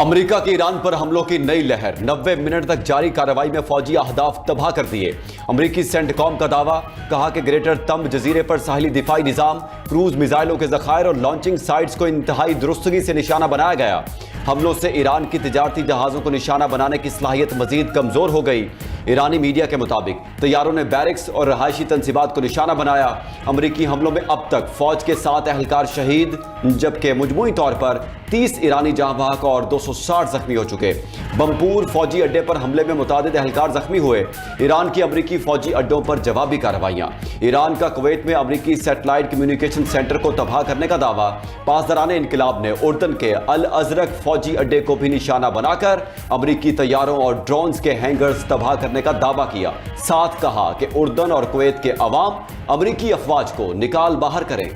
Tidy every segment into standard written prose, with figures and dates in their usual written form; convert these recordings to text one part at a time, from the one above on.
America की Iran पर हमलों की नई लहर, 90 मिनट तक जारी कार्रवाई में फौजी अहदाफ तबाह कर दिए। अमेरिकी सेंटकॉम का दावा, कहा कि ग्रेटर तंब जजीरे पर साहिली दिफाई निजाम, क्रूज मिसाइलों के जखायर और लॉन्चिंग साइट्स को इंतहाई दुरुस्तगी से निशाना बनाया गया। हमलों से ईरान की तिजारती जहाज़ों को निशाना बनाने की सलाहियत मजीद कमजोर हो गई। ईरानी मीडिया के मुताबिक तैयारों ने बैरिक्स और रहायशी तंसीबात को निशाना बनाया। अमरीकी हमलों में अब तक फौज के 7 एहलकार शहीद, जबकि मजमूई तौर पर 30 ईरानी जहां बहक और 260 जख्मी हो चुके। बमपूर फौजी अड्डे पर हमले में मुतादिद एहलकार जख्मी हुए। ईरान की अमरीकी फौजी अड्डों पर जवाबी कार्रवाइयां। ईरान का कुवैत में अमरीकी सैटेलाइट कम्युनिकेशन सेंटर को तबाह करने का दावा। पासदाराने इनकलाब ने उर्दन के अल अजरक फौजी अड्डे को भी निशाना बनाकर अमरीकी तैयारों और ड्रोन्स के हैंगर्स तबाह करने का दावा किया। साथ कहा कि उर्दन और कुवैत के अवाम अमरीकी अफवाज को निकाल बाहर करें।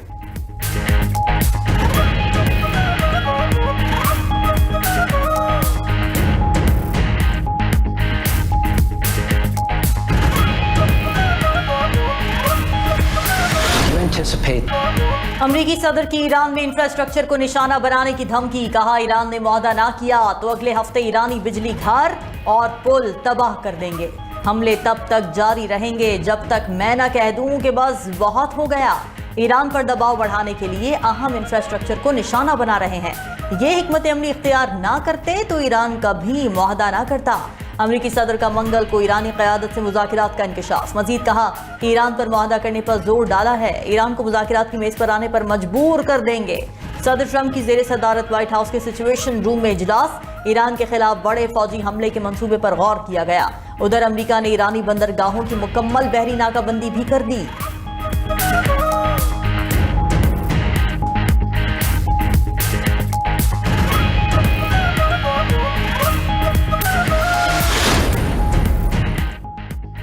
अमरीकी सदर की ईरान में इंफ्रास्ट्रक्चर को निशाना बनाने की धमकी, कहा ईरान ने मुआहदा ना किया तो अगले हफ्ते ईरानी बिजली घर और पुल तबाह कर देंगे। हमले तब तक जारी रहेंगे जब तक मैं ना कह दूं कि बस बहुत हो गया। ईरान पर दबाव बढ़ाने के लिए अहम इंफ्रास्ट्रक्चर को निशाना बना रहे हैं। ये हिकमत अमली इख्तियार ना करते तो ईरान कभी मुआहदा ना करता। अमरीकी सदर का मंगल को ईरानी क़यादत से मुज़ाकिरात का इंकशाफ। मजीद कहा कि ईरान पर मुआहदा करने पर जोर डाला है, ईरान को मुज़ाकिरात की मेज़ पर आने पर मजबूर कर देंगे। सदर ट्रंप की ज़ेरे सदारत व्हाइट हाउस के सिचुएशन रूम में इजलास, ईरान के खिलाफ बड़े फौजी हमले के मंसूबे पर गौर किया गया। उधर अमरीका ने ईरानी बंदरगाहों की मुकम्मल बहरी नाकाबंदी भी कर दी।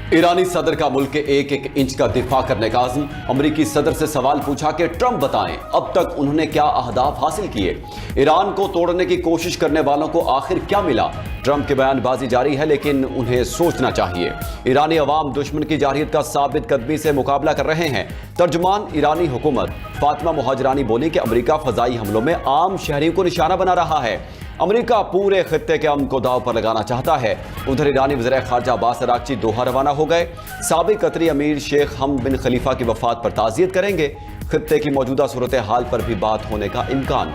ईरानी सदर का मुल्क के एक एक इंच का दिफा करने का आज़म। अमरीकी सदर से सवाल पूछा कि ट्रंप बताएं अब तक उन्होंने क्या अहदाफ हासिल किए, ईरान को तोड़ने की कोशिश करने वालों को आखिर क्या मिला। ट्रंप की बयानबाजी जारी है लेकिन उन्हें सोचना चाहिए। ईरानी अवाम दुश्मन की जारहियत का साबित कदमी से मुकाबला कर रहे हैं। तर्जुमान ईरानी हुकूमत फातिमा मुहाजिरानी बोली कि अमरीका फजाई हमलों में आम शहरियों को निशाना बना रहा है। अमरीका पूरे खित्ते के अमन को दाव पर लगाना चाहता है। उधर ईरानी वज़ीर ख़ारजा अब्बास अराग़ची दोहा रवाना हो गए। साबिक़ कतरी अमीर शेख हमद बिन खलीफा की वफ़ात पर ताज़ियत करेंगे। खित्ते की मौजूदा सूरत हाल पर भी बात होने का इम्कान।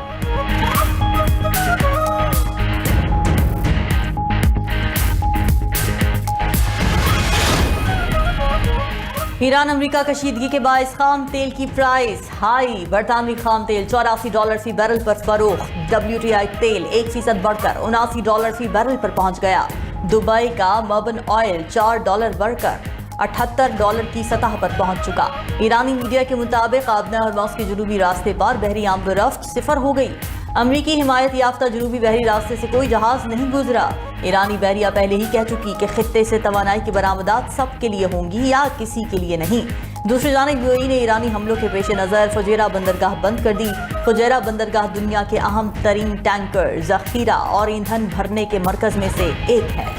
ईरान अमरीका कशीदगी के बायस खाम तेल की प्राइस हाई। बरतानवी खाम तेल $84 फी बैरल पर फरोख्त। WTI तेल 1% बढ़कर $79 फी बैरल पर पहुंच गया। दुबई का मर्बन ऑयल $4 बढ़कर $78 की सतह पर पहुंच चुका। ईरानी मीडिया के मुताबिक आबना हरमौज के जुनूबी रास्ते पर बहरी आमदोरफ्त 0 हो गई। अमरीकी हिमायत याफ्ता जुनूबी बहरी रास्ते से कोई जहाज नहीं गुजरा। ईरानी बहरिया पहले ही कह चुकी कि खित्ते से तवानाई की बरामदात सबके लिए होंगी या किसी के लिए नहीं। दूसरी जानिब यूएई ने ईरानी हमलों के पेश नज़र फुजैरा बंदरगाह बंद कर दी। फुजैरा बंदरगाह दुनिया के अहम तरीन टैंकर, जखीरा और ईंधन भरने के मरकज में से एक है।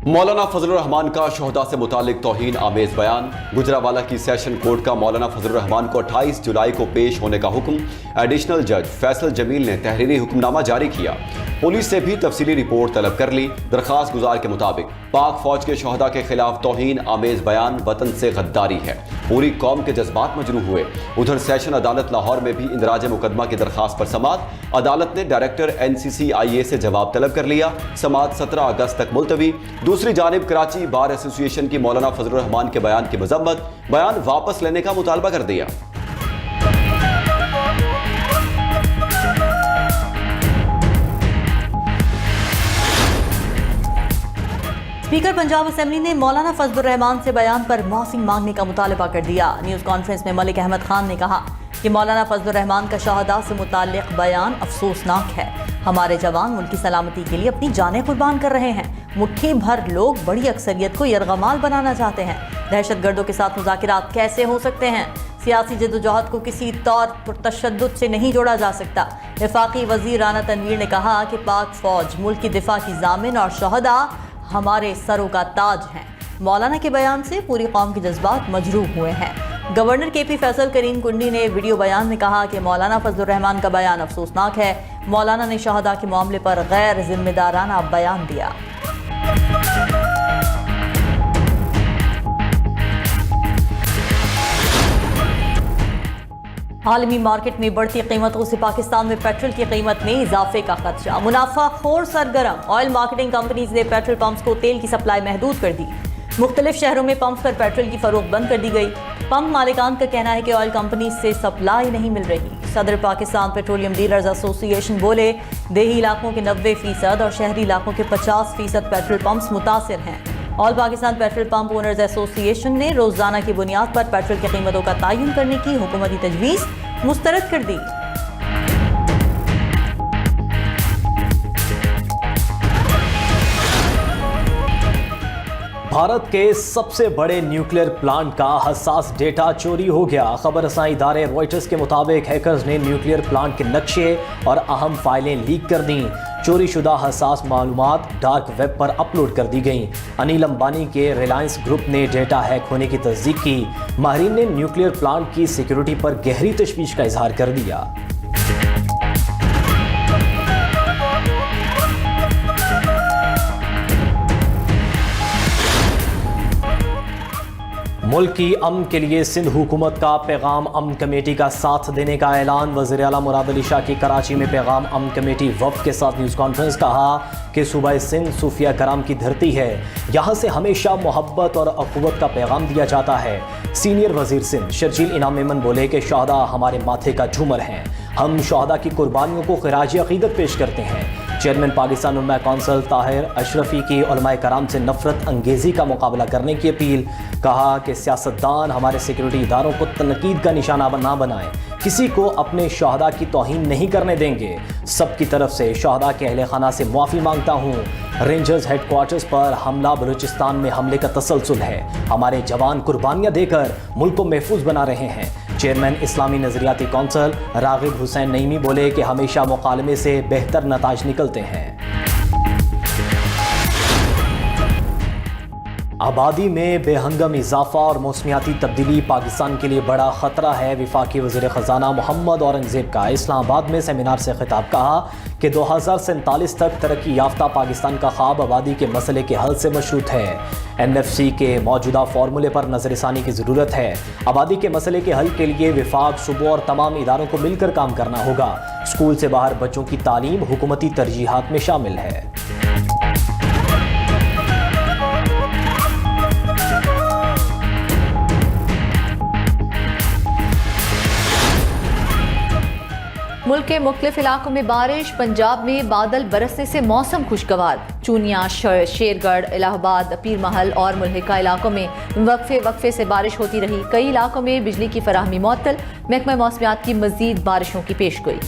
मौलाना फजलुर रहमान का शोहदा से मुतालिक तौहीन आमेज बयान। गुजरावाला की सेशन कोर्ट का मौलाना फजलुर रहमान को 28 जुलाई को पेश होने का हुक्म। एडिशनल जज फैसल जमील ने तहरीरी हुक्मनामा जारी किया। पुलिस से भी तफसीली रिपोर्ट तलब कर ली। दरखास्त गुजार के मुताबिक पाक फौज के शोहदा के खिलाफ तौहीन आमेज बयान वतन से गद्दारी है। पूरी कौम के जज्बात मजरूह हुए। उधर सेशन अदालत लाहौर में भी इंदराज मुकदमा की दरखास्त पर समात। अदालत ने डायरेक्टर NCCIA से जवाब तलब कर लिया। समात 17 अगस्त तक मुलतवी। दूसरी जानिब कराची बार एसोसिएशन की मौलाना फजलुर रहमान के बयान की मजम्मत, बयान वापस लेने का मुतालबा कर दिया। स्पीकर पंजाब असेंबली ने मौलाना फजलुर रहमान से बयान पर माफी मांगने का मुतालबा कर दिया। न्यूज़ कॉन्फ्रेंस में मलिक अहमद खान ने कहा कि मौलाना फजलुर रहमान का शहादा से मुताल्लिक बयान अफसोसनाक है। हमारे जवान मुल्क की सलामती के लिए अपनी जानें कुर्बान कर रहे हैं। मुट्ठी भर लोग बड़ी अक्सरियत को यरगमाल बनाना चाहते हैं। दहशतगर्दों के साथ मुज़ाकिरात कैसे हो सकते हैं? सियासी जद्दोजहद को किसी तौर पर तशद्दुद से नहीं जोड़ा जा सकता। वफाकी वजीर राना तनवीर ने कहा कि पाक फौज मुल्क की दिफा की जामिन और शहदा हमारे सरों का ताज हैं। मौलाना के बयान से पूरी कौम के जज्बात मजरूह हुए हैं। गवर्नर केपी फैसल करीम कुंडी ने वीडियो बयान में कहा कि मौलाना फजलुर रहमान का बयान अफसोसनाक है। मौलाना ने शहदा के मामले पर गैर जिम्मेदाराना बयान दिया। आलमी मार्केट में बढ़ती कीमतों से पाकिस्तान में पेट्रोल की कीमत में इजाफे का खदशा। मुनाफाखोर सरगर्म। ऑयल मार्केटिंग कंपनीज ने पेट्रोल पंप्स को तेल की सप्लाई महदूद कर दी। मुख्तलिफ शहरों में पंप पर पेट्रोल की फरोख्त बंद कर दी गई। पंप मालिकान का कहना है कि ऑयल कंपनी से सप्लाई नहीं मिल रही। सदर पाकिस्तान पेट्रोलियम डीलर्स एसोसिएशन बोले, देही इलाकों के 90% और शहरी इलाकों के 50% पेट्रोल पंप्स मुतासिर हैं। All Pakistan petrol pump owners association ने रोजाना की बुनियाद पर पेट्रोल की कीमतों का तयन करने की हुकूमती तजवीज़ मुस्तरद कर दी। भारत के सबसे बड़े न्यूक्लियर प्लांट का हसास डेटा चोरी हो गया। खबर रसाई इदारे रॉयटर्स के मुताबिक हैकर्स ने न्यूक्लियर प्लांट के नक्शे और अहम फाइलें लीक कर दी। चोरी शुदा हसास मालूमात डार्क वेब पर अपलोड कर दी गई। अनिल अंबानी के रिलायंस ग्रुप ने डेटा हैक होने की तस्दीक की। माहिरीन ने न्यूक्लियर प्लांट की सिक्योरिटी पर गहरी तशवीश का इजहार कर दिया। मुल्क की अमन के लिए सिंध हुकूमत का पैगाम अमन कमेटी का साथ देने का ऐलान। वज़ीर आला मुराद अली शाह की कराची में पैगाम अमन कमेटी वफ़द के साथ न्यूज़ कॉन्फ्रेंस। कहा कि सूबा सिंध सूफिया कराम की धरती है, यहाँ से हमेशा मोहब्बत और अख़ुवत का पैगाम दिया जाता है। सीनियर वज़ीर सिंध शर्जील इनाम मेमन बोले कि शहदा हमारे माथे का झूमर हैं। हम शहदा की कुर्बानियों को ख़िराज अक़ीदत पेश करते हैं। चेयरमैन पाकिस्तान उलमा कौंसिल ताहिर अशरफी की उलमाए कराम से नफरत अंगेज़ी का मुकाबला करने की अपील। कहा कि सियासतदान हमारे सिक्योरिटी इदारों को तनकीद का निशाना ना बनाएं, किसी को अपने शहदा की तौहीन नहीं करने देंगे। सबकी तरफ से शहदा के अहले खाना से माफ़ी मांगता हूँ। रेंजर्स हेडक्वार्टर्स पर हमला बलूचिस्तान में हमले का तसलसल है। हमारे जवान कुर्बानियाँ देकर मुल्क को महफूज बना रहे हैं। चेयरमैन इस्लामी नजरियाती कौंसिल रागिब हुसैन नईमी बोले कि हमेशा मुकालमे से बेहतर नताज निकलते हैं। आबादी में बेहंगम इजाफा और मौसमियाती तब्दीली पाकिस्तान के लिए बड़ा ख़तरा है। वफाकी वज़ीर ख़जाना मोहम्मद औरंगज़ेब का इस्लामाबाद में सेमिनार से खिताब। कहा कि 2047 तक तरक्की याफ्ता पाकिस्तान का ख्वाब आबादी के मसले के हल से मशरूत है। NFC के मौजूदा फार्मूले पर नज़रसानी की ज़रूरत है। आबादी के मसले के हल के लिए विफाक, सूबों और तमाम इदारों को मिलकर काम करना होगा। स्कूल से बाहर बच्चों की तालीम हुकूमती तरजीहात में शामिल है। मुल्क के मुख्तलिफ इलाकों में बारिश। पंजाब में बादल बरसने से मौसम खुशगवार। चूनिया, शेरगढ़, इलाहाबाद, पीर महल और मुल्हिका इलाकों में वक्फे से बारिश होती रही। कई इलाकों में बिजली की फराहमी मुअत्तल। महकमा मौसमियात की मजीद बारिशों की पेशगोई।